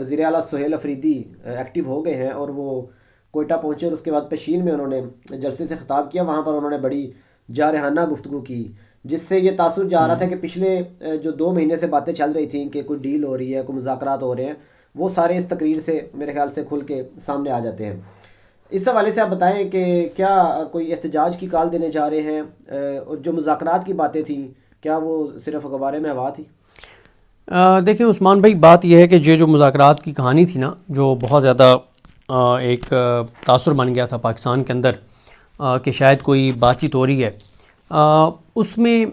وزیر اعلیٰ سہیل افریدی ایکٹیو ہو گئے ہیں اور وہ کوئٹہ پہنچے اور اس کے بعد پشین میں انہوں نے جلسے سے خطاب کیا. وہاں پر انہوں نے بڑی جارحانہ گفتگو کی جس سے یہ تاثر جا رہا تھا کہ پچھلے جو 2 مہینے سے باتیں چل رہی تھیں کہ کوئی ڈیل ہو رہی ہے، کوئی مذاکرات ہو رہے ہیں، وہ سارے اس تقریر سے میرے خیال سے کھل کے سامنے آ جاتے ہیں. اس حوالے سے آپ بتائیں کہ کیا کوئی احتجاج کی کال دینے جا رہے ہیں، اور جو مذاکرات کی باتیں تھیں کیا وہ صرف غبارے میں ہوا تھی؟ دیکھیں عثمان بھائی، بات یہ ہے کہ جو مذاکرات کی کہانی تھی نا، جو بہت زیادہ ایک تاثر بن گیا تھا پاکستان کے اندر کہ شاید کوئی بات چیت ہو رہی ہے، اس میں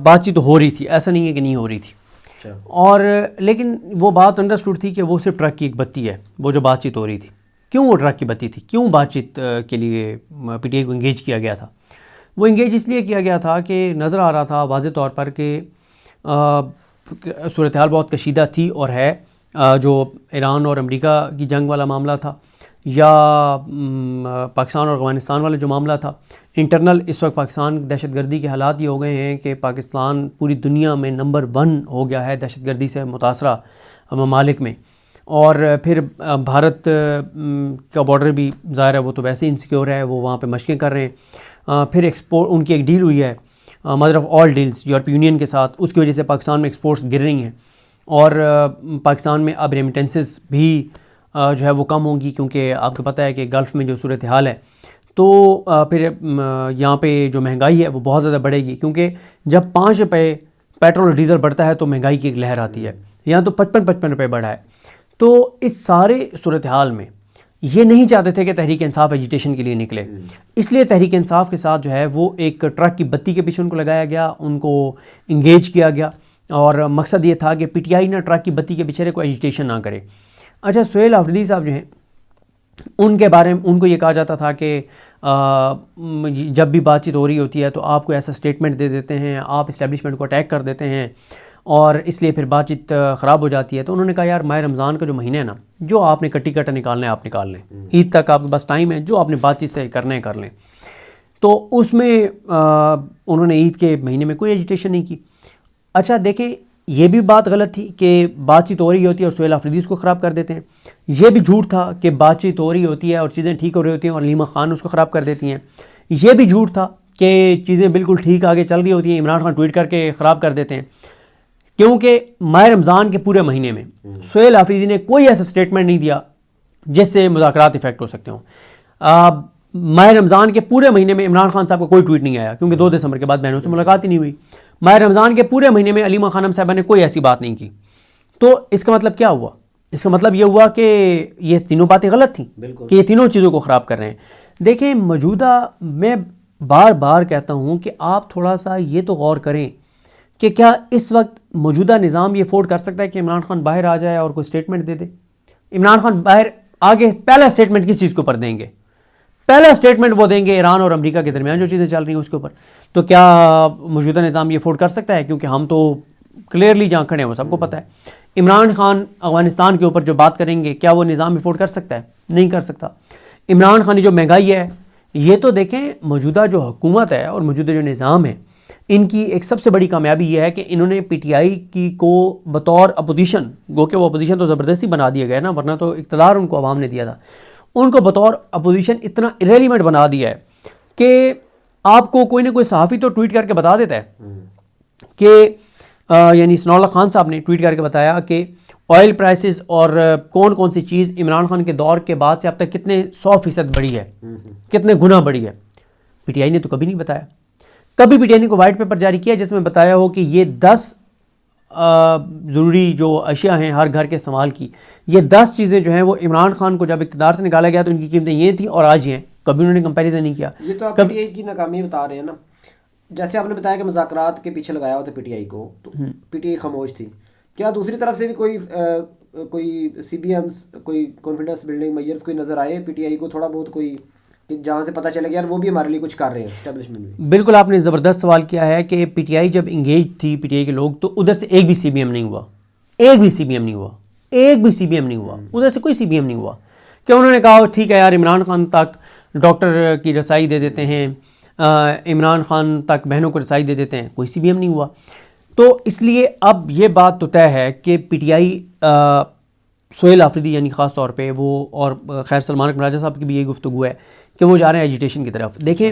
بات چیت ہو رہی تھی، ایسا نہیں ہے کہ نہیں ہو رہی تھی. اور لیکن وہ بات انڈرسٹوڈ تھی کہ وہ صرف ٹرک کی ایک بتی ہے. وہ جو بات چیت ہو رہی تھی، کیوں وہ ٹرک کی بتی تھی، کیوں بات چیت کے لیے پی ٹی آئی کو انگیج کیا گیا تھا؟ وہ انگیج اس لیے کیا گیا تھا کہ نظر آ رہا تھا واضح طور پر کہ صورتحال بہت کشیدہ تھی اور ہے. جو ایران اور امریکہ کی جنگ والا معاملہ تھا، یا پاکستان اور افغانستان والا جو معاملہ تھا، انٹرنل اس وقت پاکستان دہشت گردی کے حالات یہ ہو گئے ہیں کہ پاکستان پوری دنیا میں نمبر 1 ہو گیا ہے دہشت گردی سے متاثرہ ممالک میں. اور پھر بھارت کا بارڈر بھی ظاہر ہے وہ تو ویسے ہی انسیکیور ہے، وہ وہاں پہ مشقیں کر رہے ہیں. پھر ایکسپورٹ ان کی ایک ڈیل ہوئی ہے، مدر آف آل ڈیلز، یورپی یونین کے ساتھ، اس کی وجہ سے پاکستان میں ایکسپورٹس گر رہی ہیں. اور پاکستان میں اب ریمیٹنسز بھی جو ہے وہ کم ہوں گی، کیونکہ آپ کو پتہ ہے کہ گلف میں جو صورتحال ہے، تو پھر یہاں پہ جو مہنگائی ہے وہ بہت زیادہ بڑھے گی. کیونکہ جب 5 روپے پیٹرول اور ڈیزل بڑھتا ہے تو مہنگائی کی ایک لہر آتی ہے. یہاں تو 55 روپے بڑھا ہے. تو اس سارے صورتحال میں یہ نہیں چاہتے تھے کہ تحریک انصاف ایجیٹیشن کے لیے نکلے، اس لیے تحریک انصاف کے ساتھ جو ہے وہ ایک ٹرک کی بتی کے پیچھے ان کو لگایا گیا، ان کو انگیج کیا گیا. اور مقصد یہ تھا کہ پی ٹی آئی نا ٹرک کی بتی کے پیچھے کوئی ایجیٹیشن نہ کرے. اچھا، سہیل افریدی صاحب جو ہیں، ان کے بارے میں ان کو یہ کہا جاتا تھا کہ جب بھی بات چیت ہو رہی ہوتی ہے تو آپ کو ایسا اسٹیٹمنٹ دے دیتے ہیں، آپ اسٹیبلشمنٹ کو اٹیک کر دیتے ہیں اور اس لیے پھر بات چیت خراب ہو جاتی ہے. تو انہوں نے کہا یار ماہ رمضان کا جو مہینہ ہے نا، جو آپ نے کٹی کٹا نکالنا ہے آپ نکال لیں، عید تک آپ کے پاس ٹائم ہے، جو آپ نے بات چیت سے کرنا ہے کر لیں. تو اس میں انہوں نے عید کے مہینے میں کوئی ایجیٹیشن نہیں کی. اچھا دیکھیں، یہ بھی بات غلط تھی کہ بات چیت ہو رہی ہوتی ہے اور سہیل افریدی اس کو خراب کر دیتے ہیں. یہ بھی جھوٹ تھا کہ بات چیت ہو رہی ہوتی ہے اور چیزیں ٹھیک ہو رہی ہوتی ہیں اور علیمہ خان اس کو خراب کر دیتی ہیں. یہ بھی جھوٹ تھا کہ چیزیں بالکل ٹھیک آگے چل رہی ہوتی ہیں، عمران خان ٹویٹ کر کے خراب کر دیتے ہیں. کیونکہ ماہ رمضان کے پورے مہینے میں سہیل افریدی نے کوئی ایسا سٹیٹمنٹ نہیں دیا جس سے مذاکرات افیکٹ ہو سکتے ہوں. ماہ رمضان کے پورے مہینے میں عمران خان صاحب کا کوئی ٹویٹ نہیں آیا، کیونکہ 2 دسمبر کے بعد بہنوں سے ملاقات ہی نہیں ہوئی. ماہ رمضان کے پورے مہینے میں علیمہ خانم صاحبہ نے کوئی ایسی بات نہیں کی. تو اس کا مطلب کیا ہوا؟ اس کا مطلب یہ ہوا کہ یہ تینوں باتیں غلط تھیں، کہ یہ تینوں چیزوں کو خراب کر رہے ہیں. دیکھیں، موجودہ میں بار بار کہتا ہوں کہ آپ تھوڑا سا یہ تو غور کریں کہ کیا اس وقت موجودہ نظام یہ افورڈ کر سکتا ہے کہ عمران خان باہر آ جائے اور کوئی سٹیٹمنٹ دے دے؟ عمران خان باہر آگے پہلا سٹیٹمنٹ کس چیز کے اوپر دیں گے؟ پہلا سٹیٹمنٹ وہ دیں گے ایران اور امریکہ کے درمیان جو چیزیں چل رہی ہیں اس کے اوپر. تو کیا موجودہ نظام یہ افورڈ کر سکتا ہے؟ کیونکہ ہم تو کلیئرلی جہاں کھڑے ہیں وہ سب کو پتہ ہے. عمران خان افغانستان کے اوپر جو بات کریں گے، کیا وہ نظام افورڈ کر سکتا ہے؟ نہیں کر سکتا. عمران خان جو مہنگائی ہے، یہ تو دیکھیں موجودہ جو حکومت ہے اور موجودہ جو نظام ہے، ان کی ایک سب سے بڑی کامیابی یہ ہے کہ انہوں نے پی ٹی آئی کی کو بطور اپوزیشن، گو کہ وہ اپوزیشن تو زبردستی بنا دیا گیا نا، ورنہ تو اقتدار ان کو عوام نے دیا تھا، ان کو بطور اپوزیشن اتنا ایریلیونٹ بنا دیا ہے کہ آپ کو کوئی نہ کوئی صحافی تو ٹویٹ کر کے بتا دیتا ہے کہ یعنی ثناء اللہ خان صاحب نے ٹویٹ کر کے بتایا کہ آئل پرائسز اور کون کون سی چیز عمران خان کے دور کے بعد سے اب تک کتنے 100% بڑھی ہے، کتنے گنا بڑھی ہے. پی ٹی آئی نے تو کبھی نہیں بتایا. کبھی پی ٹی آئی نے کو وائٹ پیپر جاری کیا جس میں بتایا ہو کہ یہ 10 ضروری جو اشیاء ہیں ہر گھر کے استعمال کی، یہ 10 چیزیں جو ہیں وہ عمران خان کو جب اقتدار سے نکالا گیا تو ان کی قیمتیں یہ تھیں اور آج یہ ہیں. کبھی انہوں نے کمپیریزن نہیں کیا. یہ تو آپ پی ٹی آئی کی ناکامی بتا رہے ہیں نا. جیسے آپ نے بتایا کہ مذاکرات کے پیچھے لگایا ہوا تھا پی ٹی آئی کو، تو پی ٹی آئی خاموش تھی. کیا دوسری طرف سے بھی کوئی سی بی ایمز، کوئی کانفیڈنس بلڈنگ میئرز کوئی نظر آئے پی ٹی آئی کو تھوڑا بہت، کوئی جہاں سے پتہ چلے گا یار وہ بھی ہمارے لیے کچھ کر رہے ہیں اسٹیبلشمنٹ میں؟ بالکل آپ نے زبردست سوال کیا ہے کہ پی ٹی آئی جب انگیج تھی، پی ٹی آئی کے لوگ، تو ادھر سے ایک بھی سی بی ایم نہیں ہوا، ایک بھی سی بی ایم نہیں ہوا، ایک بھی سی بی ایم نہیں ہوا، ادھر سے کوئی سی بی ایم نہیں ہوا. کہ انہوں نے کہا ٹھیک ہے یار عمران خان تک ڈاکٹر کی رسائی دے دیتے ہیں، عمران خان تک بہنوں کو رسائی دے دیتے ہیں، کوئی سی بی ایم نہیں ہوا. تو اس لیے اب یہ بات تو طے ہے کہ P T I Sohail Afridi یعنی خاص طور پہ وہ، اور خیر سلمان اکمل راجہ صاحب کی بھی یہی گفتگو ہے کہ وہ جا رہے ہیں ایجیٹیشن کی طرف. دیکھیں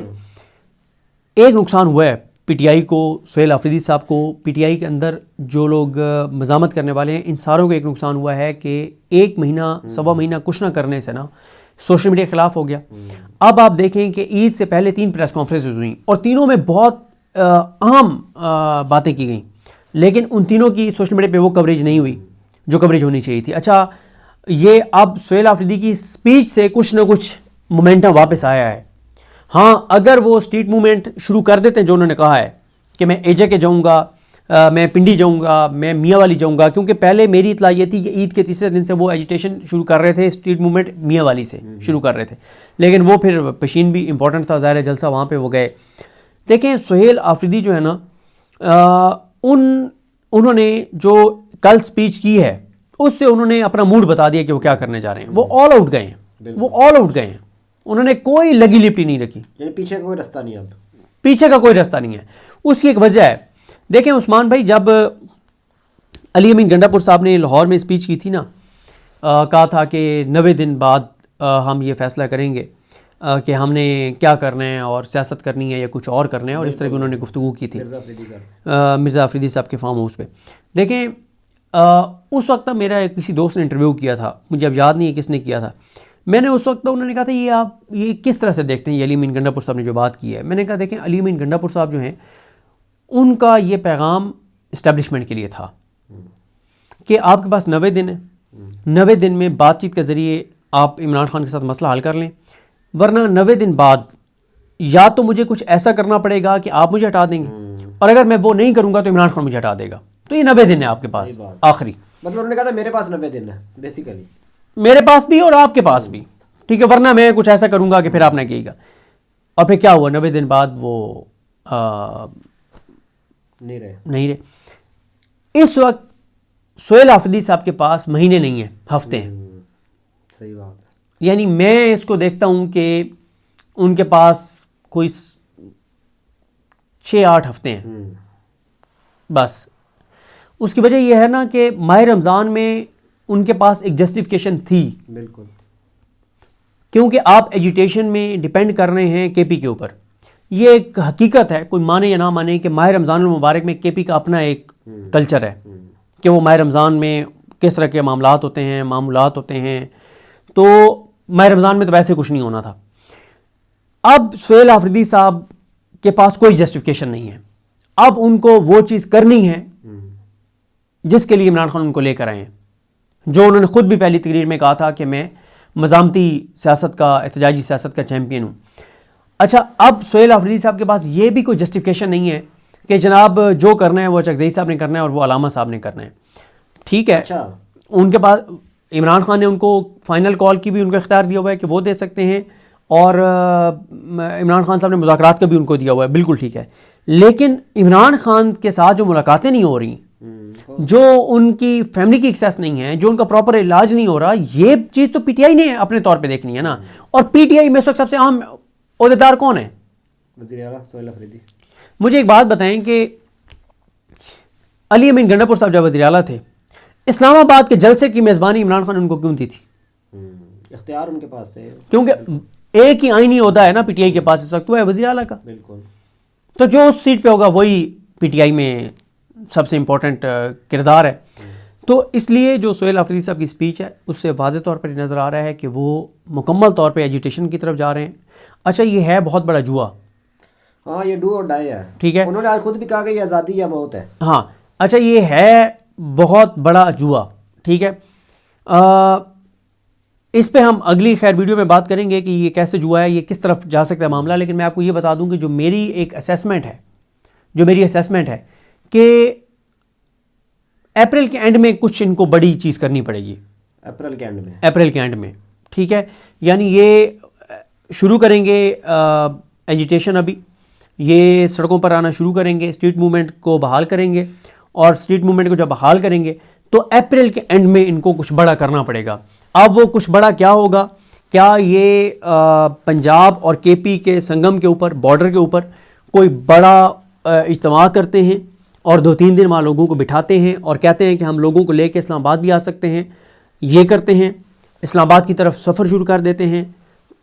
ایک نقصان ہوا ہے پی ٹی آئی کو، سہیل آفریدی صاحب کو، پی ٹی آئی کے اندر جو لوگ مزاحمت کرنے والے ہیں ان ساروں کو ایک نقصان ہوا ہے کہ 1 مہینہ سوا مہینہ کچھ نہ کرنے سے نا سوشل میڈیا کے خلاف ہو گیا. اب آپ دیکھیں کہ عید سے پہلے 3 پریس کانفرنسز ہوئیں اور تینوں میں بہت اہم باتیں کی گئیں، لیکن ان تینوں کی سوشل میڈیا پہ وہ کوریج نہیں ہوئی جو کوریج ہونی چاہیے تھی. اچھا یہ اب سہیل آفریدی کی اسپیچ سے کچھ نہ کچھ مومنٹم واپس آیا ہے. ہاں اگر وہ اسٹریٹ موومنٹ شروع کر دیتے ہیں جو انہوں نے کہا ہے کہ میں ایجے کے جاؤں گا، میں پنڈی جاؤں گا، میں میاں والی جاؤں گا، کیونکہ پہلے میری اطلاع یہ تھی کہ عید کے تیسرے دن سے وہ ایجیٹیشن شروع کر رہے تھے، اسٹریٹ موومنٹ میاں والی سے شروع کر رہے تھے، لیکن وہ پھر پشین بھی امپورٹنٹ تھا، ظاہر ہے جلسہ وہاں پہ وہ گئے. دیکھیں سہیل آفریدی جو ہے نا انہوں نے جو کل سپیچ کی ہے اس سے انہوں نے اپنا موڈ بتا دیا کہ وہ کیا کرنے جا رہے ہیں. وہ آل آؤٹ گئے ہیں، وہ آل آؤٹ گئے ہیں، انہوں نے کوئی لگی لپٹی نہیں رکھی، یعنی پیچھے کا کوئی رستہ نہیں، اب پیچھے کا کوئی رستہ نہیں ہے. اس کی ایک وجہ ہے. دیکھیں عثمان بھائی جب علی امین گنڈا پور صاحب نے لاہور میں اسپیچ کی تھی نا، کہا تھا کہ 90 دن بعد ہم یہ فیصلہ کریں گے کہ ہم نے کیا کرنا ہے اور سیاست کرنی ہے یا کچھ اور کرنا ہے، اور اس طرح کی انہوں نے گفتگو کی تھی مرزا آفریدی صاحب کے فارم ہاؤس پہ. دیکھیں اس وقت میرا کسی دوست نے انٹرویو کیا تھا، مجھے اب یاد نہیں ہے کس نے کیا تھا. میں نے اس وقت انہوں نے کہا تھا یہ آپ یہ کس طرح سے دیکھتے ہیں یہ علی امین گنڈا پور صاحب نے جو بات کی ہے. میں نے کہا دیکھیں علی امین گنڈا پور صاحب جو ہیں ان کا یہ پیغام اسٹیبلشمنٹ کے لیے تھا کہ آپ کے پاس 90 دن ہے، 90 دن میں بات چیت کے ذریعے آپ عمران خان کے ساتھ مسئلہ حل کر لیں، ورنہ 90 دن بعد یا تو مجھے کچھ ایسا کرنا پڑے گا کہ آپ مجھے ہٹا دیں گے، اور اگر میں وہ نہیں کروں گا تو عمران خان مجھے ہٹا دے گا. تو یہ 90 دن ہے آپ کے پاس آخری. مطلب انہوں نے کہا تھا میرے پاس 90 دن ہے بیسیکلی، میرے پاس بھی اور آپ کے پاس بھی، ٹھیک ہے، ورنہ میں کچھ ایسا کروں گا کہ پھر آپ نے کہے گا. اور پھر کیا ہوا 90 دن بعد وہ نہیں رہے. اس وقت سہیل آفریدی صاحب کے پاس مہینے نہیں ہیں، ہفتے ہیں. صحیح بات ہے. یعنی میں اس کو دیکھتا ہوں کہ ان کے پاس کوئی 6-8 ہفتے ہیں بس. اس کی وجہ یہ ہے نا کہ ماہ رمضان میں ان کے پاس ایک جسٹیفیکیشن تھی، بالکل، کیونکہ آپ ایجیٹیشن میں ڈیپینڈ کر رہے ہیں کے پی کے اوپر. یہ ایک حقیقت ہے، کوئی مانے یا نہ مانے، کہ ماہ رمضان المبارک میں کے پی کا اپنا ایک کلچر ہے کہ وہ ماہ رمضان میں کس طرح کے معاملات ہوتے ہیں، معمولات ہوتے ہیں. تو ماہ رمضان میں تو ویسے کچھ نہیں ہونا تھا. اب سہیل آفریدی صاحب کے پاس کوئی جسٹیفیکیشن نہیں ہے. اب ان کو وہ چیز کرنی ہے جس کے لیے عمران خان ان کو لے کر آئے ہیں، جو انہوں نے خود بھی پہلی تقریر میں کہا تھا کہ میں مزاحمتی سیاست کا، احتجاجی سیاست کا چیمپئن ہوں. اچھا اب سہیل آفریدی صاحب کے پاس یہ بھی کوئی جسٹیفیکیشن نہیں ہے کہ جناب جو کرنا ہے وہ چکزئی صاحب نے کرنا ہے اور وہ علامہ صاحب نے کرنا ہے. ٹھیک ہے، اچھا ان کے پاس عمران خان نے ان کو فائنل کال کی بھی ان کو اختیار دیا ہوا ہے کہ وہ دے سکتے ہیں، اور عمران خان صاحب نے مذاکرات کا بھی ان کو دیا ہوا ہے، بالکل ٹھیک ہے. لیکن عمران خان کے ساتھ جو ملاقاتیں نہیں ہو رہی، جو ان کی فیملی کی ایکسیس نہیں ہے، جو ان کا پراپر علاج نہیں ہو رہا، یہ چیز تو پی ٹی آئی نے اپنے طور پہ دیکھنی ہے نا. اور پی ٹی آئی میں اس وقت سب سے اہم عہدیدار کون ہے؟ وزیر اعلیٰ سہیل آفریدی. مجھے ایک بات بتائیں کہ علی امین گنڈا پور صاحب جب وزیر اعلیٰ تھے، اسلام آباد کے جلسے کی میزبانی عمران خان ان کو کیوں دی تھی؟ اختیار ان کے پاس ہے، کیونکہ ایک ہی آئینی عہدہ ہے نا پی ٹی آئی کے پاس اس وقت، وہ ہے وزیر اعلیٰ کا. بالکل. تو جو اس سیٹ پہ ہوگا وہی پی ٹی آئی میں سب سے امپورٹنٹ کردار ہے. تو اس لیے جو سہیل آفریدی صاحب کی اسپیچ ہے اس سے واضح طور پر نظر آ رہا ہے کہ وہ مکمل طور پہ ایجیٹیشن کی طرف جا رہے ہیں. اچھا یہ ہے بہت بڑا جوا. ہاں یہ ڈو اور ڈائی ہے. ٹھیک ہے، انہوں نے آج خود بھی کہا کہ یہ آزادی یا موت ہے. ہاں اچھا یہ ہے بہت بڑا جوا. ٹھیک ہے، اس پہ ہم اگلی خیر ویڈیو میں بات کریں گے کہ یہ کیسے جوا ہے، یہ کس طرف جا سکتا ہے معاملہ. لیکن میں آپ کو یہ بتا دوں کہ جو میری ایک اسیسمنٹ ہے کہ اپریل کے اینڈ میں کچھ ان کو بڑی چیز کرنی پڑے گی. اپریل کے اینڈ میں ٹھیک ہے، یعنی یہ شروع کریں گے ایجیٹیشن، ابھی یہ سڑکوں پر آنا شروع کریں گے، اسٹریٹ موومنٹ کو بحال کریں گے، اور اسٹریٹ موومنٹ کو جب بحال کریں گے تو اپریل کے اینڈ میں ان کو کچھ بڑا کرنا پڑے گا. اب وہ کچھ بڑا کیا ہوگا؟ کیا یہ پنجاب اور کے پی کے سنگم کے اوپر، بارڈر کے اوپر کوئی بڑا اجتماع کرتے ہیں اور 2-3 دن وہاں لوگوں کو بٹھاتے ہیں اور کہتے ہیں کہ ہم لوگوں کو لے کے اسلام آباد بھی آ سکتے ہیں، یہ کرتے ہیں، اسلام آباد کی طرف سفر شروع کر دیتے ہیں،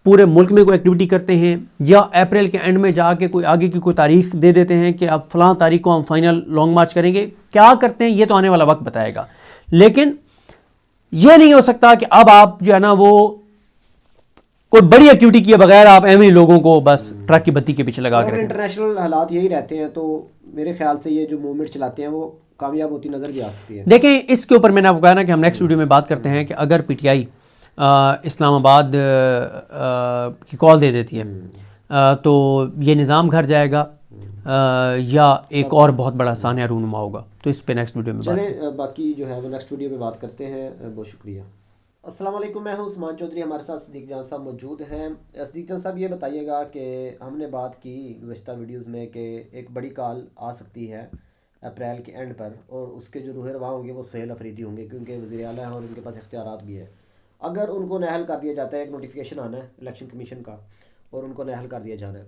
پورے ملک میں کوئی ایکٹیویٹی کرتے ہیں، یا اپریل کے اینڈ میں جا کے کوئی آگے کی کوئی تاریخ دے دیتے ہیں کہ اب فلاں تاریخ کو ہم فائنل لانگ مارچ کریں گے. کیا کرتے ہیں یہ تو آنے والا وقت بتائے گا، لیکن یہ نہیں ہو سکتا کہ اب آپ جو ہے نا وہ کوئی بڑی ایکٹیویٹی کیے بغیر آپ ایویں لوگوں کو بس ٹرک کی بتی کے پیچھے لگا کے رکھیں. انٹرنیشنل حالات یہی رہتے ہیں تو میرے خیال سے یہ جو موومنٹ چلاتے ہیں وہ کامیاب ہوتی نظر بھی آ سکتی ہے. دیکھیں اس کے اوپر میں نے آپ کو کہا نا کہ ہم نیکسٹ ویڈیو میں بات کرتے ہیں کہ اگر پی ٹی آئی اسلام آباد کی کال دے دیتی ہے تو یہ نظام گھر جائے گا یا ایک اور بہت بڑا سانحہ رونما ہوگا. تو اس پہ نیکسٹ ویڈیو میں چلیں باقی جو ہے وہ نیکسٹ ویڈیو میں بات کرتے ہیں. بہت شکریہ. السلام علیکم، میں ہوں عثمان چودھری. ہمارے ساتھ صدیق جان صاحب موجود ہیں. صدیق جان صاحب یہ بتائیے گا کہ ہم نے بات کی گزشتہ ویڈیوز میں کہ ایک بڑی کال آ سکتی ہے اپریل کے اینڈ پر، اور اس کے جو روح رواں ہوں گے وہ سہیل افریدی ہوں گے کیونکہ وزیر اعلیٰ ہیں اور ان کے پاس اختیارات بھی ہے. اگر ان کو نااہل کر دیا جاتا ہے، ایک نوٹیفیکیشن آنا ہے الیکشن کمیشن کا اور ان کو نااہل کر دیا جانا ہے،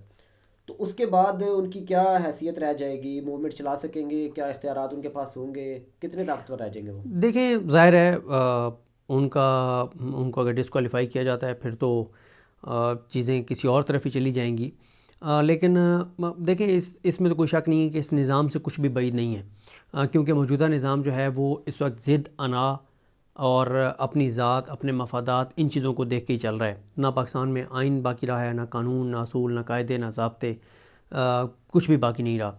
تو اس کے بعد ان کی کیا حیثیت رہ جائے گی؟ موومنٹ چلا سکیں گے؟ کیا اختیارات ان کے پاس ہوں گے؟ کتنے طاقتور رہ جائیں گے وہ؟ دیکھیں ظاہر ہے ان کو اگر ڈسکوالیفائی کیا جاتا ہے پھر تو چیزیں کسی اور طرف ہی چلی جائیں گی. لیکن دیکھیں اس میں تو کوئی شک نہیں ہے کہ اس نظام سے کچھ بھی بعید نہیں ہے، کیونکہ موجودہ نظام جو ہے وہ اس وقت ضد، انا اور اپنی ذات، اپنے مفادات، ان چیزوں کو دیکھ کے ہی چل رہا ہے. نہ پاکستان میں آئین باقی رہا ہے، نہ قانون، نہ اصول، نہ قاعدے، نہ ضابطے، کچھ بھی باقی نہیں رہا.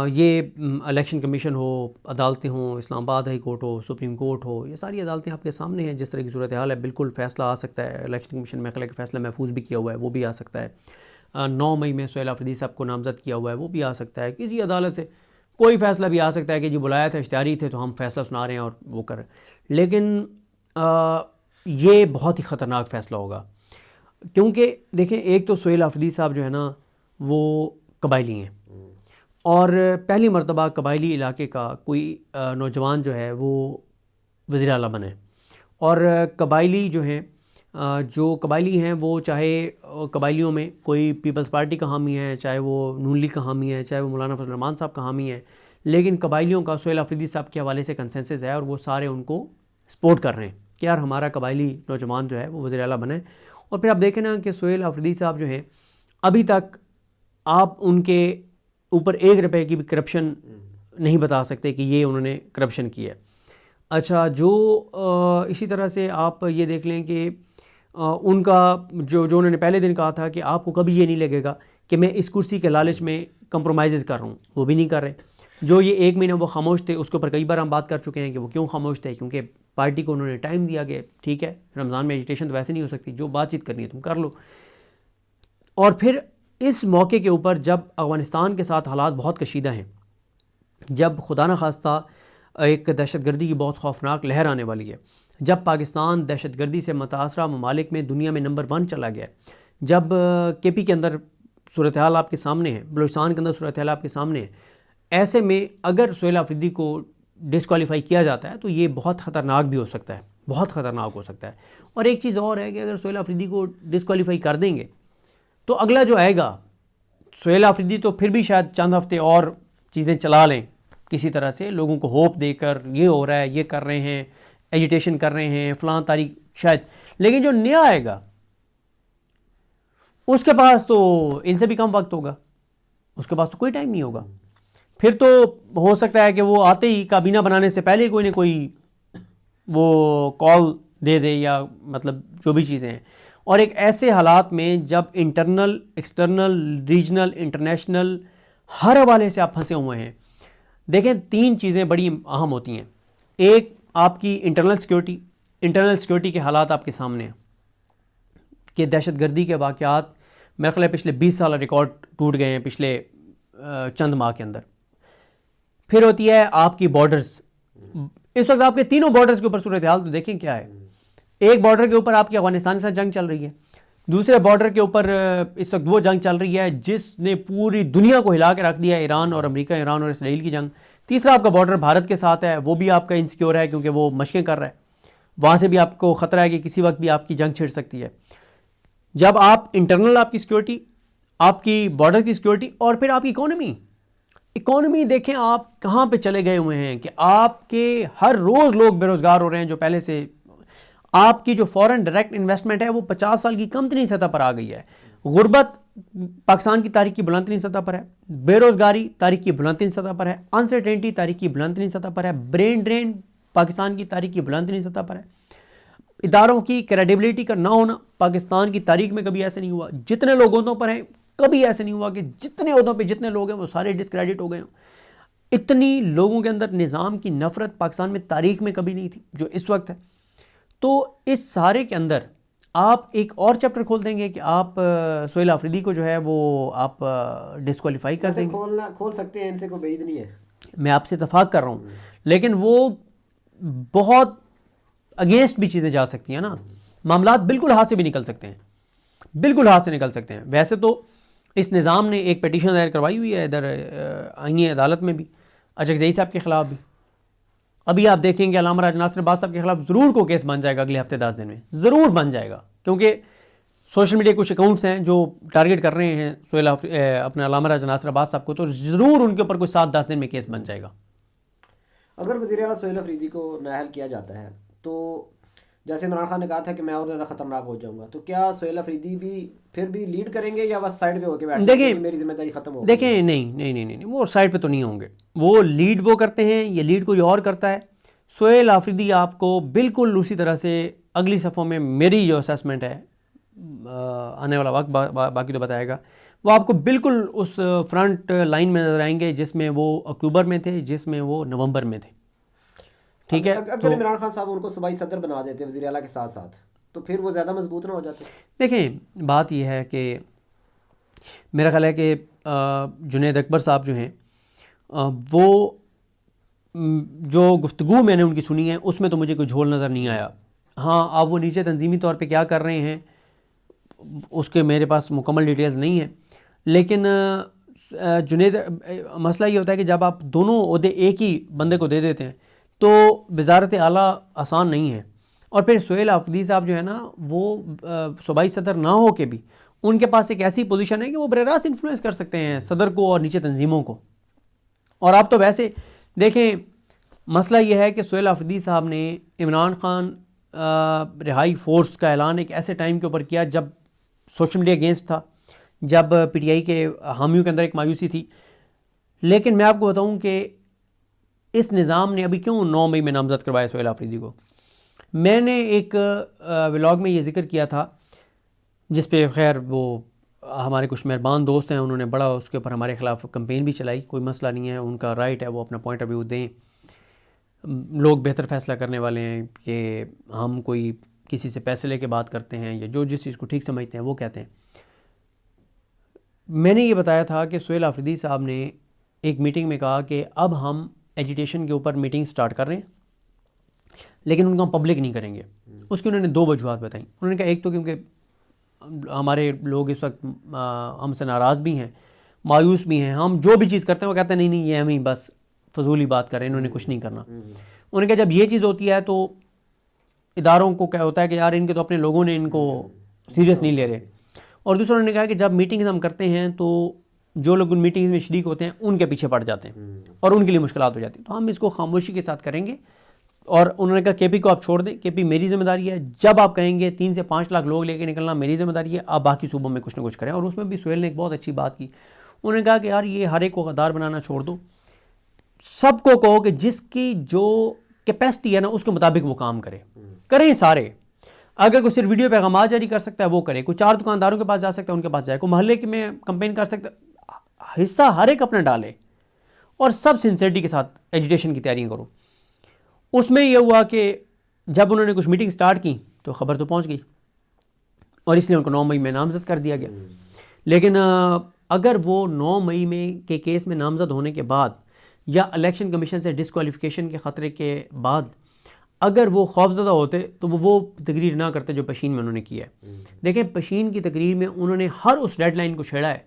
یہ الیکشن کمیشن ہو، عدالتیں ہوں، اسلام آباد ہائی کورٹ ہو، سپریم کورٹ ہو، یہ ساری عدالتیں آپ کے سامنے ہیں. جس طرح کی صورتحال ہے بالکل فیصلہ آ سکتا ہے. الیکشن کمیشن میں خلا کہ فیصلہ محفوظ بھی کیا ہوا ہے، وہ بھی آ سکتا ہے. 9 مئی میں سہیل افریدی صاحب کو نامزد کیا ہوا ہے، وہ بھی آ سکتا ہے. کسی عدالت سے کوئی فیصلہ بھی آ سکتا ہے کہ جی بلایا تھا، اشتہاری تھے تو ہم فیصلہ سنا رہے ہیں اور وہ کر رہے ہیں. لیکن یہ بہت ہی خطرناک فیصلہ ہوگا، کیونکہ دیکھیں ایک تو سہیل افریدی صاحب جو ہے نا وہ قبائلی ہیں، اور پہلی مرتبہ قبائلی علاقے کا کوئی نوجوان جو ہے وہ وزیر اعلیٰ بنے. اور قبائلی جو ہیں، جو قبائلی ہیں وہ چاہے قبائلیوں میں کوئی پیپلز پارٹی کا حامی ہے، چاہے وہ نون لیگ کا حامی ہے، چاہے وہ مولانا فضل الرحمان صاحب کا حامی ہے، لیکن قبائلیوں کا سہیل افریدی صاحب کے حوالے سے کنسنسس ہے اور وہ سارے ان کو سپورٹ کر رہے ہیں کہ یار ہمارا قبائلی نوجوان جو ہے وہ وزیر اعلیٰ بنے. اور پھر آپ دیکھیں نا کہ سہیل افریدی صاحب جو ہیں ابھی تک آپ ان کے اوپر 1 روپے کی بھی کرپشن نہیں بتا سکتے کہ یہ انہوں نے کرپشن کی ہے. اچھا جو اسی طرح سے آپ یہ دیکھ لیں کہ ان کا جو انہوں نے پہلے دن کہا تھا کہ آپ کو کبھی یہ نہیں لگے گا کہ میں اس کرسی کے لالچ میں کمپرومائزز کر رہا ہوں، وہ بھی نہیں کر رہے. جو یہ 1 مہینہ وہ خاموش تھے، اس کے اوپر کئی بار ہم بات کر چکے ہیں کہ وہ کیوں خاموش تھے، کیونکہ پارٹی کو انہوں نے ٹائم دیا کہ ٹھیک ہے رمضان میں ایجیٹیشن تو ویسے نہیں ہو سکتی، جو بات چیت کرنی ہے تم کر لو. اور پھر اس موقع کے اوپر جب افغانستان کے ساتھ حالات بہت کشیدہ ہیں، جب خدا نہ خواستہ ایک دہشت گردی کی بہت خوفناک لہر آنے والی ہے، جب پاکستان دہشت گردی سے متاثرہ ممالک میں دنیا میں نمبر 1 چلا گیا ہے، جب کے پی کے اندر صورتحال آپ کے سامنے ہے، بلوچستان کے اندر صورتحال آپ کے سامنے ہے، ایسے میں اگر سہیل افریدی کو ڈسکوالیفائی کیا جاتا ہے تو یہ بہت خطرناک بھی ہو سکتا ہے، بہت خطرناک ہو سکتا ہے. اور ایک چیز اور ہے کہ اگر سہیل افریدی کو ڈسکوالیفائی کر دیں گے تو اگلا جو آئے گا سہیل افریدی تو پھر بھی شاید چند ہفتے اور چیزیں چلا لیں کسی طرح سے، لوگوں کو ہوپ دے کر یہ ہو رہا ہے، یہ کر رہے ہیں، ایجیٹیشن کر رہے ہیں، فلاں تاریخ شاید. لیکن جو نیا آئے گا اس کے پاس تو ان سے بھی کم وقت ہوگا، اس کے پاس تو کوئی ٹائم نہیں ہوگا. پھر تو ہو سکتا ہے کہ وہ آتے ہی کابینہ بنانے سے پہلے کوئی نہ کوئی وہ کال دے دے، یا مطلب جو بھی چیزیں ہیں. اور ایک ایسے حالات میں جب انٹرنل، ایکسٹرنل، ریجنل، انٹرنیشنل ہر حوالے سے آپ پھنسے ہوئے ہیں. دیکھیں 3 چیزیں بڑی اہم ہوتی ہیں. ایک آپ کی انٹرنل سیکیورٹی کے حالات آپ کے سامنے ہیں کہ دہشت گردی کے واقعات میرے خیال ہے پچھلے 20 سال ریکارڈ ٹوٹ گئے ہیں پچھلے چند ماہ کے اندر. پھر ہوتی ہے آپ کی بارڈرز. اس وقت آپ کے تینوں بارڈرز کے اوپر صورتحال تو دیکھیں کیا ہے. ایک بارڈر کے اوپر آپ کی افغانستان کے ساتھ جنگ چل رہی ہے، دوسرے بارڈر کے اوپر اس وقت وہ جنگ چل رہی ہے جس نے پوری دنیا کو ہلا کے رکھ دیا ہے، ایران اور امریکہ، ایران اور اسرائیل کی جنگ. تیسرا آپ کا بارڈر بھارت کے ساتھ ہے، وہ بھی آپ کا انسیکیور ہے کیونکہ وہ مشقیں کر رہا ہے، وہاں سے بھی آپ کو خطرہ ہے کہ کسی وقت بھی آپ کی جنگ چھڑ سکتی ہے. جب آپ انٹرنل آپ کی سیکیورٹی، آپ کی بارڈر کی سیکیورٹی، اور پھر آپ کی اکانومی دیکھیں آپ کہاں پہ چلے گئے ہوئے ہیں کہ آپ کے ہر روز لوگ بے روزگار ہو رہے ہیں جو پہلے سے آپ کی جو فورن ڈائریکٹ انویسٹمنٹ ہے وہ 50 سال کی کم ترین سطح پر آ گئی ہے. غربت پاکستان کی تاریخ کی بلند ترین سطح پر ہے. بے روزگاری تاریخ کی بلند ترین سطح پر ہے. انسرٹینٹی تاریخ کی بلند ترین سطح پر ہے. برین ڈرین پاکستان کی تاریخ کی بلند ترین سطح پر ہے. اداروں کی کریڈیبلٹی کا نہ ہونا پاکستان کی تاریخ میں کبھی ایسے نہیں ہوا. جتنے لوگ عہدوں پر ہیں کبھی ایسے نہیں ہوا کہ جتنے عہدوں پہ جتنے لوگ ہیں وہ سارے ڈسکریڈٹ ہو گئے ہوں. اتنی لوگوں کے اندر نظام کی نفرت پاکستان میں تاریخ میں کبھی نہیں تھی جو اس وقت ہے. تو اس سارے کے اندر آپ ایک اور چیپٹر کھول دیں گے کہ آپ سہیل آفریدی کو جو ہے وہ آپ ڈسکوالیفائی کر دیں گے. کھول سکتے ہیں, ان سے کوئی بعید نہیں ہے, میں آپ سے اتفاق کر رہا ہوں, لیکن وہ بہت اگینسٹ بھی چیزیں جا سکتی ہیں نا. معاملات بالکل ہاتھ سے بھی نکل سکتے ہیں, بالکل ہاتھ سے نکل سکتے ہیں. ویسے تو اس نظام نے ایک پیٹیشن دائر کروائی ہوئی ہے ادھر آئینی عدالت میں بھی, اچکزئی صاحب کے خلاف بھی. ابھی آپ دیکھیں گے علامہ راج ناصر عباس صاحب کے خلاف ضرور کو کیس بن جائے گا اگلے ہفتے 10 دن میں, ضرور بن جائے گا, کیونکہ سوشل میڈیا کچھ اکاؤنٹس ہیں جو ٹارگٹ کر رہے ہیں اپنے علامہ راج ناصر عباس صاحب کو, تو ضرور ان کے اوپر کوئی 7-10 دن میں کیس بن جائے گا. اگر وزیر اعلیٰ سہیل آفریدی کو نااہل کیا جاتا ہے تو جیسے عمران خان نے کہا تھا کہ میں اور زیادہ خطرناک ہو جاؤں گا, تو کیا سہیل آفریدی بھی پھر بھی لیڈ کریں گے یا بس سائڈ پہ ہو کے بیٹھ جائیں گے, میری ذمہ داری ختم ہو گئی؟ دیکھیں نہیں, وہ سائڈ پہ تو نہیں ہوں گے. وہ لیڈ وہ کرتے ہیں, یہ لیڈ کوئی اور کرتا ہے. سہیل آفریدی آپ کو بالکل اسی طرح سے اگلی صفوں میں میری جو اسیسمنٹ ہے, آنے والا وقت باقی تو بتائے گا, وہ آپ کو بالکل اس فرنٹ لائن میں نظر آئیں گے جس میں وہ اکتوبر میں تھے, جس میں وہ نومبر میں تھے. ٹھیک ہے, اگر عمران خان صاحب ان کو صوبائی صدر بنا دیتے وزیر اعلیٰ کے ساتھ ساتھ, تو پھر وہ زیادہ مضبوط نہ ہو جاتے؟ دیکھیں بات یہ ہے کہ میرا خیال ہے کہ جنید اکبر صاحب جو ہیں وہ جو گفتگو میں نے ان کی سنی ہے اس میں تو مجھے کوئی جھول نظر نہیں آیا. ہاں اب وہ نیچے تنظیمی طور پہ کیا کر رہے ہیں اس کے میرے پاس مکمل ڈیٹیلز نہیں ہیں, لیکن جنید مسئلہ یہ ہوتا ہے کہ جب آپ دونوں عہدے ایک ہی بندے کو دے دیتے ہیں تو وزارت اعلیٰ آسان نہیں ہے. اور پھر سہیل آفریدی صاحب جو ہے نا وہ صوبائی صدر نہ ہو کے بھی ان کے پاس ایک ایسی پوزیشن ہے کہ وہ براہ راست انفلوئنس کر سکتے ہیں صدر کو اور نیچے تنظیموں کو. اور آپ تو ویسے دیکھیں مسئلہ یہ ہے کہ سہیل آفریدی صاحب نے عمران خان رہائی فورس کا اعلان ایک ایسے ٹائم کے اوپر کیا جب سوشل میڈیا اگینسٹ تھا, جب پی ٹی آئی کے حامیوں کے اندر ایک مایوسی تھی. لیکن میں آپ کو بتاؤں کہ اس نظام نے ابھی کیوں 9 مئی میں نامزد کروایا سہیل آفریدی کو. میں نے ایک ولاگ میں یہ ذکر کیا تھا جس پہ خیر وہ ہمارے کچھ مہربان دوست ہیں, انہوں نے بڑا اس کے اوپر ہمارے خلاف کمپین بھی چلائی. کوئی مسئلہ نہیں ہے, ان کا رائٹ ہے, وہ اپنا پوائنٹ آف ویو دیں. لوگ بہتر فیصلہ کرنے والے ہیں کہ ہم کوئی کسی سے پیسے لے کے بات کرتے ہیں یا جو جس چیز کو ٹھیک سمجھتے ہیں وہ کہتے ہیں. میں نے یہ بتایا تھا کہ سہیل آفریدی صاحب نے ایک میٹنگ میں کہا کہ اب ہم ایجیٹیشن کے اوپر میٹنگ سٹارٹ کر رہے ہیں لیکن ان کو ہم پبلک نہیں کریں گے. اس کی انہوں نے 2 وجوہات بتائیں. انہوں نے کہا ایک تو کیونکہ ہمارے لوگ اس وقت ہم سے ناراض بھی ہیں, مایوس بھی ہیں, ہم جو بھی چیز کرتے ہیں وہ کہتے ہیں نہیں یہ ہمیں بس فضولی بات کر رہے ہیں, انہوں نے کچھ نہیں کرنا. انہوں نے کہا جب یہ چیز ہوتی ہے تو اداروں کو کیا ہوتا ہے کہ یار ان کے تو اپنے لوگوں نے ان کو سیریس نہیں لے رہے. اور دوسرا انہوں نے کہا کہ جب میٹنگز ہم کرتے ہیں تو جو لوگ ان میٹنگز میں شریک ہوتے ہیں ان کے پیچھے پڑ جاتے ہیں اور ان کے لیے مشکلات ہو جاتی ہیں, تو ہم اس کو خاموشی کے ساتھ کریں گے. اور انہوں نے کہا کے پی کو آپ چھوڑ دیں, کے پی میری ذمہ داری ہے, جب آپ کہیں گے 3 سے 5 لاکھ لوگ لے کے نکلنا میری ذمہ داری ہے, آپ باقی صوبوں میں کچھ نہ کچھ کریں. اور اس میں بھی سہیل نے ایک بہت اچھی بات کی, انہوں نے کہا کہ یار یہ ہر ایک کو غدار بنانا چھوڑ دو, سب کو کہو کہ جس کی جو کیپیسٹی ہے نا اس کے مطابق وہ کام کریں سارے. اگر کوئی صرف ویڈیو پیغامات جاری کر سکتا ہے وہ کرے, کوئی 4 دکانداروں کے پاس جا سکتا ہے ان کے پاس جائے, کوئی محلے کے میں کمپین کر سکتا ہے, حصہ ہر ایک اپنا ڈالے اور سب سنسیئرٹی کے ساتھ ایجوٹیشن کی تیاریاں کرو. اس میں یہ ہوا کہ جب انہوں نے کچھ میٹنگ سٹارٹ کی تو خبر تو پہنچ گئی اور اس لیے ان کو 9 مئی میں نامزد کر دیا گیا. لیکن اگر وہ 9 مئی میں کے کیس میں نامزد ہونے کے بعد یا الیکشن کمیشن سے ڈسکوالیفیکیشن کے خطرے کے بعد اگر وہ خوفزدہ ہوتے تو وہ تقریر نہ کرتے جو پشین میں انہوں نے کیا ہے. دیکھیں پشین کی تقریر میں انہوں نے ہر اس ڈیڈ لائن کو چھیڑا ہے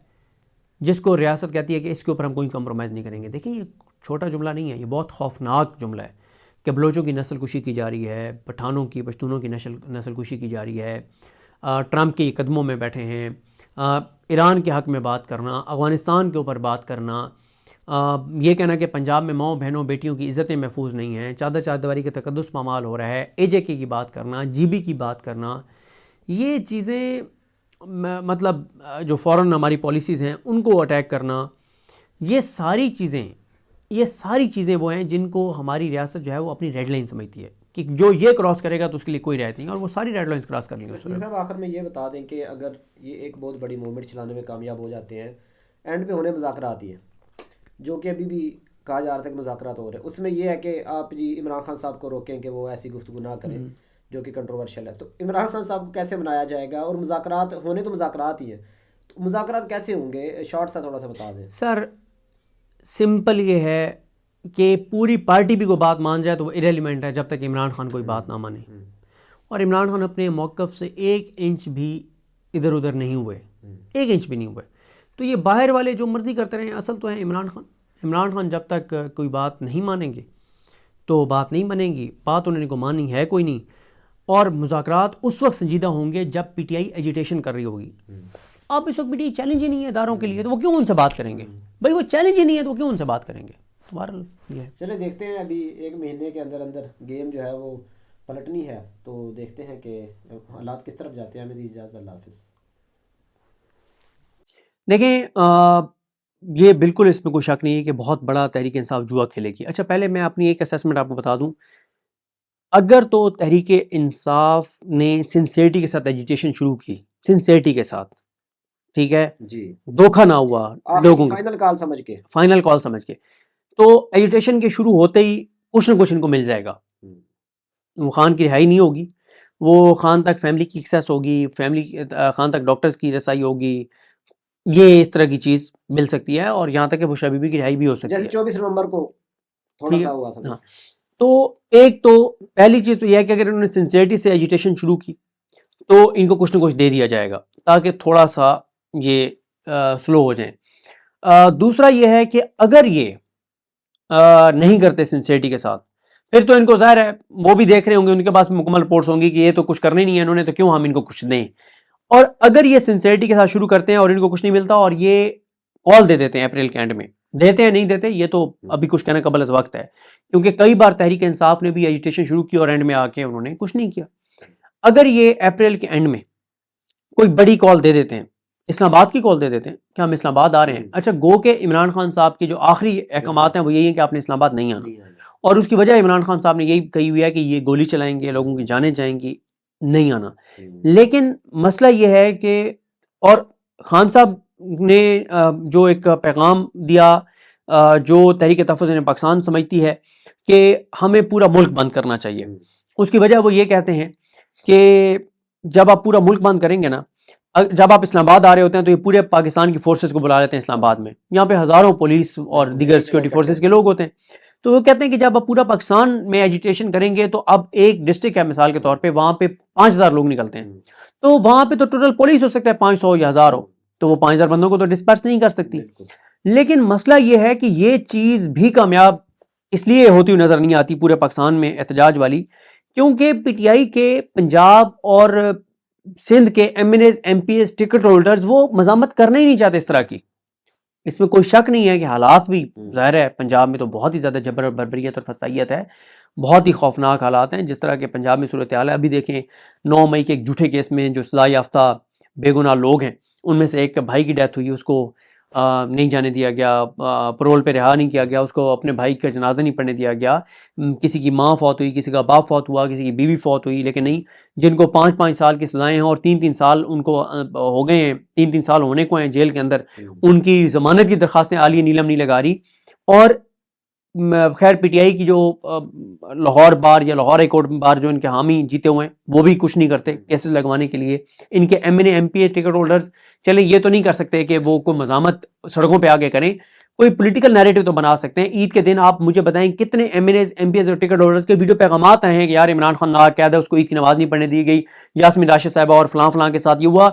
جس کو ریاست کہتی ہے کہ اس کے اوپر ہم کوئی کمپرومائز نہیں کریں گے. دیکھیں یہ چھوٹا جملہ نہیں ہے, یہ بہت خوفناک جملہ ہے کہ بلوچوں کی نسل کشی کی جا رہی ہے, پٹھانوں کی پشتونوں کی نسل کشی کی جا رہی ہے, ٹرمپ کے قدموں میں بیٹھے ہیں, ایران کے حق میں بات کرنا, افغانستان کے اوپر بات کرنا, یہ کہنا کہ پنجاب میں ماؤں بہنوں بیٹیوں کی عزتیں محفوظ نہیں ہیں، چادر چادرواری کا تقدس پامال ہو رہا ہے، اے جے کے کی بات کرنا، جی بی کی بات کرنا، یہ چیزیں مطلب جو فوراً ہماری پالیسیز ہیں ان کو اٹیک کرنا، یہ ساری چیزیں وہ ہیں جن کو ہماری ریاست جو ہے وہ اپنی ریڈ لائن سمجھتی ہے کہ جو یہ کراس کرے گا تو اس کے لیے کوئی رعایت نہیں، اور وہ ساری ریڈ لائنس کراس کر لیں گے. وزیر صاحب آخر میں یہ بتا دیں کہ اگر یہ ایک بہت بڑی موومنٹ چلانے میں کامیاب ہو جاتے ہیں، اینڈ پہ ہونے مذاکرات ہی ہیں جو کہ ابھی بھی کہا جا رہا تھا کہ مذاکرات ہو رہے ہیں، اس میں یہ ہے کہ آپ جی عمران خان صاحب کو روکیں کہ وہ ایسی گفتگو نہ کریں جو کہ کنٹروورشل ہے، تو عمران خان صاحب کو کیسے منایا جائے گا؟ اور مذاکرات ہونے تو مذاکرات ہی ہیں، تو مذاکرات کیسے ہوں گے؟ شارٹ سا تھوڑا سا بتا دیں. سر سمپل یہ ہے کہ پوری پارٹی بھی کوئی بات مان جائے تو وہ ارریلیونٹ ہے جب تک عمران خان کوئی بات نہ مانے، اور عمران خان اپنے موقف سے 1 انچ بھی ادھر ادھر نہیں ہوئے، 1 انچ بھی نہیں ہوئے. تو یہ باہر والے جو مرضی کرتے رہے ہیں، اصل تو ہے عمران خان جب تک کوئی بات نہیں مانیں گے تو بات نہیں بنے گی، بات انہوں نے کو مانی ہے کوئی نہیں. اور مذاکرات اس وقت سنجیدہ ہوں گے جب پی ٹی آئی ایجیٹیشن کر رہی ہوگی. اب اس وقت پی ٹی آئی چیلنج ہی نہیں ہے اداروں کے لیے، تو وہ کیوں ان سے بات کریں گے؟ بھائی وہ چیلنج ہی نہیں ہے تو وہ کیوں ان سے بات کریں گے؟ بہرحال یہ ہے. چلے دیکھتے ہیں، ابھی 1 مہینے کے اندر گیم جو ہے وہ پلٹنی ہے، تو دیکھتے ہیں کہ حالات کس طرف جاتے ہیں. ہمیں دی اجازت، اللہ حافظ. دیکھیں یہ بالکل اس میں کوئی شک نہیں ہے کہ بہت بڑا تحریک انصاف جوا کھیلے گی. اچھا پہلے میں اپنی ایک اسیسمنٹ آپ کو بتا دوں. اگر تو تحریک انصاف نے سنسیئرٹی کے ساتھ ایجیٹیشن شروع کی، سنسیئرٹی کے ساتھ، ٹھیک ہے، جی دھوکہ نہ ہوا لوگوں کے فائنل کال سمجھ کے، فائنل کال سمجھ کے، تو ایجیٹیشن کے شروع ہوتے ہی کچھ نہ کچھ ان کو مل جائے گا. وہ خان کی رہائی نہیں ہوگی، وہ خان تک فیملی کی ایکسیس ہوگی، خان تک ڈاکٹرز کی رسائی ہوگی، یہ اس طرح کی چیز مل سکتی ہے، اور یہاں تک کہ بشرا بی بی کی رہائی بھی ہو سکتی ہے. جیسے 24 نومبر کو تھوڑا سا ہوا تھا. ہاں، تو ایک تو پہلی چیز تو یہ ہے کہ اگر انہوں نے سنسیئرٹی سے ایجیٹیشن شروع کی تو ان کو کچھ نہ کچھ دے دیا جائے گا تاکہ تھوڑا سا یہ سلو ہو جائیں. دوسرا یہ ہے کہ اگر یہ نہیں کرتے سنسیئرٹی کے ساتھ، پھر تو ان کو ظاہر ہے وہ بھی دیکھ رہے ہوں گے، ان کے پاس مکمل رپورٹس ہوں گی کہ یہ تو کچھ کرنے نہیں ہے انہوں نے، تو کیوں ہم ان کو کچھ دیں. اور اگر یہ سنسیئرٹی کے ساتھ شروع کرتے ہیں اور ان کو کچھ نہیں ملتا اور یہ کال دے دیتے ہیں اپریل کے اینڈ میں، دیتے ہیں نہیں دیتے یہ تو ابھی کچھ کہنا قبل از وقت ہے، کیونکہ کئی بار تحریک انصاف نے بھی ایجیٹیشن شروع کی اور اینڈ میں آ کے انہوں نے کچھ نہیں کیا. اگر یہ اپریل کے اینڈ میں کوئی بڑی کال دے دیتے ہیں، اسلام آباد کی کال دے دیتے ہیں کہ ہم اسلام آباد آ رہے ہیں، اچھا گو کہ عمران خان صاحب کے جو آخری احکامات ہیں وہ یہی ہیں کہ آپ نے اسلام آباد نہیں آنا، اور اس کی وجہ عمران خان صاحب نے یہی کہی ہوئی ہے کہ یہ گولی چلائیں گے، لوگوں کی جانیں جائیں گی، نہیں آنا. لیکن مسئلہ یہ ہے کہ اور خان صاحب نے جو ایک پیغام دیا جو تحریک تحفظ پاکستان سمجھتی ہے کہ ہمیں پورا ملک بند کرنا چاہیے، اس کی وجہ وہ یہ کہتے ہیں کہ جب آپ پورا ملک بند کریں گے نا، جب آپ اسلام آباد آ رہے ہوتے ہیں تو یہ پورے پاکستان کی فورسز کو بلا لیتے ہیں اسلام آباد میں، یہاں پہ ہزاروں پولیس اور دیگر سیکورٹی فورسز کے لوگ ہوتے ہیں. تو وہ کہتے ہیں کہ جب آپ پورا پاکستان میں ایجیٹیشن کریں گے تو اب ایک ڈسٹرکٹ ہے مثال کے طور پہ، وہاں پہ 5000 لوگ نکلتے ہیں، تو وہاں پہ تو ٹوٹل پولیس ہو سکتا ہے 500 یا 1000 ہو، تو وہ 5000 بندوں کو تو ڈسپرس نہیں کر سکتی. لیکن مسئلہ یہ ہے کہ یہ چیز بھی کامیاب اس لیے ہوتی ہوئی نظر نہیں آتی پورے پاکستان میں احتجاج والی، کیونکہ پی ٹی آئی کے پنجاب اور سندھ کے MNAs MPAs ticket holders وہ مزاحمت کرنا ہی نہیں چاہتے اس طرح کی. اس میں کوئی شک نہیں ہے کہ حالات بھی ظاہر ہے پنجاب میں تو بہت ہی زیادہ جبر اور بربریت اور فسطائیت ہے، بہت ہی خوفناک حالات ہیں. جس طرح کے پنجاب میں صورتحال ہے، ابھی دیکھیں 9 مئی کے ایک جھوٹے کیس میں جو سزا یافتہ بے گناہ لوگ ہیں ان میں سے ایک بھائی کی ڈیتھ ہوئی، اس کو نہیں جانے دیا گیا، پرول پہ رہا نہیں کیا گیا، اس کو اپنے بھائی کا جنازہ نہیں پڑھنے دیا گیا. کسی کی ماں فوت ہوئی، کسی کا باپ فوت ہوا، کسی کی بیوی فوت ہوئی، لیکن نہیں، جن کو 5-5 سال کی سزائیں ہیں اور 3-3 سال ان کو ہو گئے ہیں، 3-3 سال ہونے کو ہیں جیل کے اندر، ان کی ضمانت کی درخواستیں عالیہ نیلم نہیں لگا رہی. اور خیر پی ٹی آئی کی جو لاہور بار یا لاہور ہائی کورٹ بار جو ان کے حامی جیتے ہوئے ہیں وہ بھی کچھ نہیں کرتے کیسز لگوانے کے لیے. ان کے MNA MPA ticket holders چلیں یہ تو نہیں کر سکتے کہ وہ کوئی مزاحمت سڑکوں پہ آگے کریں، کوئی پولیٹیکل نیریٹو تو بنا سکتے ہیں. عید کے دن آپ مجھے بتائیں کتنے MNAs MPAs اور ٹکٹ ہولڈرز کے ویڈیو پیغامات آئے ہیں کہ یار عمران خان ناقید ہے، اس کو عید کی نماز نہیں پڑھنے دی گئی، یاسمین راشد صاحبہ اور فلاں فلاں کے ساتھ یہ ہوا،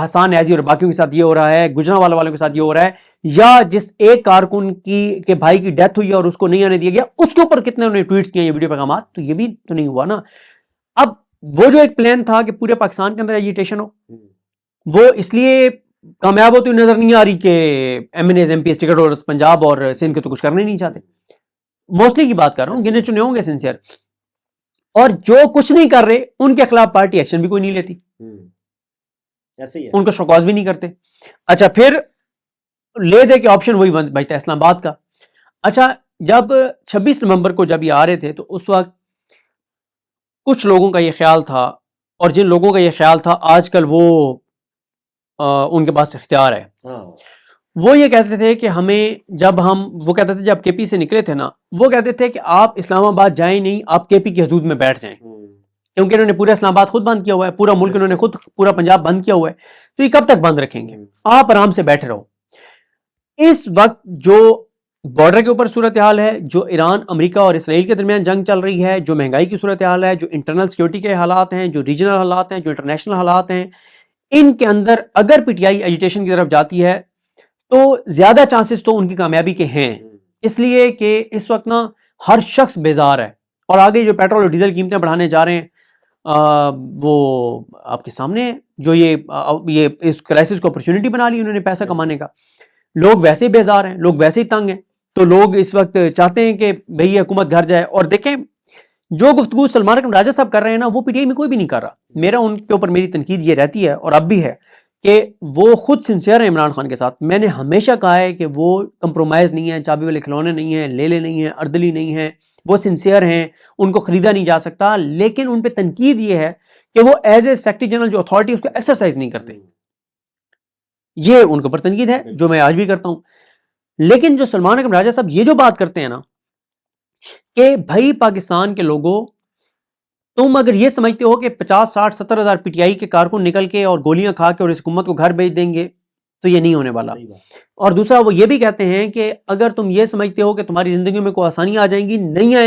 حسان نیازی اور باقیوں کے ساتھ یہ ہو رہا ہے، گجرانوالہ والوں کے ساتھ یہ ہو رہا ہے، یا جس ایک کارکن کی کے بھائی کی ڈیتھ ہوئی اور اس کو نہیں آنے دیا گیا اس کے اوپر کتنے انہوں نے ٹویٹس کیے یہ ویڈیو پیغامات، تو یہ بھی تو نہیں ہوا نا. اب وہ جو ایک پلان تھا کہ پورے پاکستان کے اندر ایجیٹیشن ہو، وہ اس لیے کامیاب ہوتی ہوئی نظر نہیں آ رہی کہ MNAs MPs ticket اور پنجاب اور سندھ کے تو کچھ کرنے نہیں چاہتے. موسٹلی کی بات کر رہا ہوں, گنے چنے ہوں گے سنسیئر, اور جو کچھ نہیں کر رہے ان کے خلاف پارٹی ایکشن بھی کوئی نہیں لیتی, ایسے ہی ہے, ان کو شوکاز بھی نہیں کرتے. اچھا پھر لے دے کے آپشن وہی بھائی تھا اسلام آباد کا. اچھا جب 26 نومبر کو جب یہ آ رہے تھے تو اس وقت کچھ لوگوں کا یہ خیال تھا, اور جن لوگوں کا یہ خیال تھا آج کل وہ ان کے پاس اختیار ہے, وہ یہ کہتے تھے کہ ہمیں وہ کہتے تھے جب کے پی سے نکلے تھے نا, وہ کہتے تھے کہ آپ اسلام آباد جائیں نہیں, آپ کے پی کی حدود میں بیٹھ جائیں, کیونکہ انہوں نے پورا اسلام آباد خود بند کیا ہوا ہے, پورا ملک انہوں نے خود, پورا پنجاب بند کیا ہوا ہے, تو یہ کب تک بند رکھیں گے, آپ آرام سے بیٹھے رہو. اس وقت جو بارڈر کے اوپر صورتحال ہے, جو ایران امریکہ اور اسرائیل کے درمیان جنگ چل رہی ہے, جو مہنگائی کی صورتحال ہے, جو انٹرنل سیکورٹی کے حالات ہیں, جو ریجنل حالات ہیں, جو انٹرنیشنل حالات ہیں, ان کے اندر اگر پی ٹی آئی ایجیٹیشن کی طرف جاتی ہے تو زیادہ چانسز تو ان کی کامیابی کے ہیں, اس لیے کہ اس وقت نا ہر شخص بیزار ہے, اور آگے جو پیٹرول اور ڈیزل قیمتیں بڑھانے جا رہے ہیں وہ آپ کے سامنے, جو یہ اس کرائسس کو اپرچونٹی بنا لی انہوں نے پیسہ کمانے کا. لوگ ویسے ہی بیزار ہیں, لوگ ویسے ہی تنگ ہیں, تو لوگ اس وقت چاہتے ہیں کہ بھئی حکومت گھر جائے. اور دیکھیں جو گفتگو سلمان اکرم راجہ صاحب کر رہے ہیں نا, وہ پی ٹی آئی میں کوئی بھی نہیں کر رہا. میرا ان کے اوپر میری تنقید یہ رہتی ہے, اور اب بھی ہے, کہ وہ خود سنسیئر ہیں عمران خان کے ساتھ. میں نے ہمیشہ کہا ہے کہ وہ کمپرومائز نہیں ہیں, چابی والے کھلونے نہیں ہیں, لے نہیں ہیں, اردلی نہیں ہیں, وہ سنسیئر ہیں, ان کو خریدا نہیں جا سکتا. لیکن ان پہ تنقید یہ ہے کہ وہ ایز اے سیکرٹری جنرل جو اتھارٹی اس کو ایکسرسائز نہیں کرتے, یہ ان کے اوپر تنقید ہے جو میں آج بھی کرتا ہوں. لیکن جو سلمان اکرم راجہ صاحب یہ جو بات کرتے ہیں نا کہ بھائی پاکستان کے لوگوں, تم اگر یہ سمجھتے ہو کہ 50 60 70 ہزار پی ٹی آئی کے کارکن نکل کے اور گولیاں کھا کے اور اس حکومت کو گھر بھیج دیں گے تو یہ نہیں ہونے والا. اور دوسرا وہ یہ بھی کہتے ہیں کہ اگر تم یہ سمجھتے ہو کہ تمہاری زندگی میں کوئی آسانی آ جائیں گی, نہیں آئے